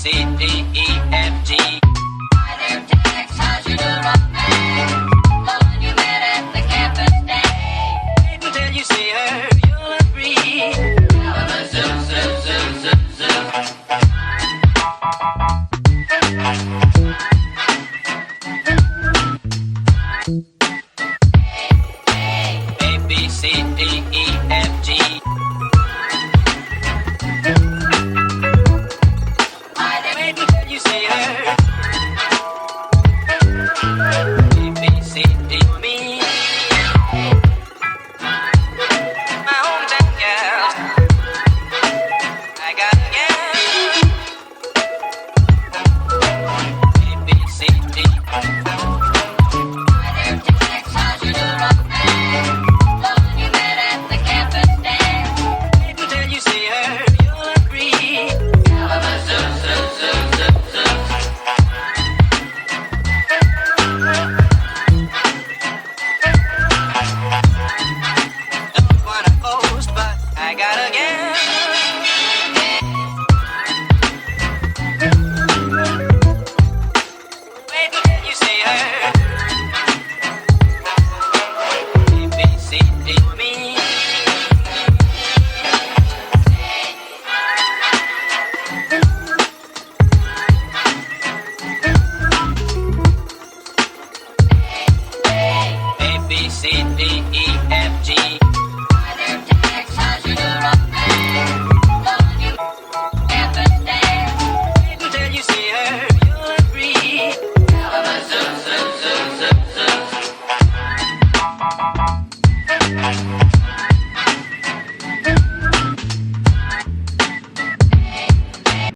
C, D, E, F, G. Hi there, Tex, how's your new romance? The one you met at the campus day. Wait until you see her, you'll agree. Zoom, zoom, zoom, zoom, zoom. A, B, C, D, E, F, G. Hi there, Wait until you see her,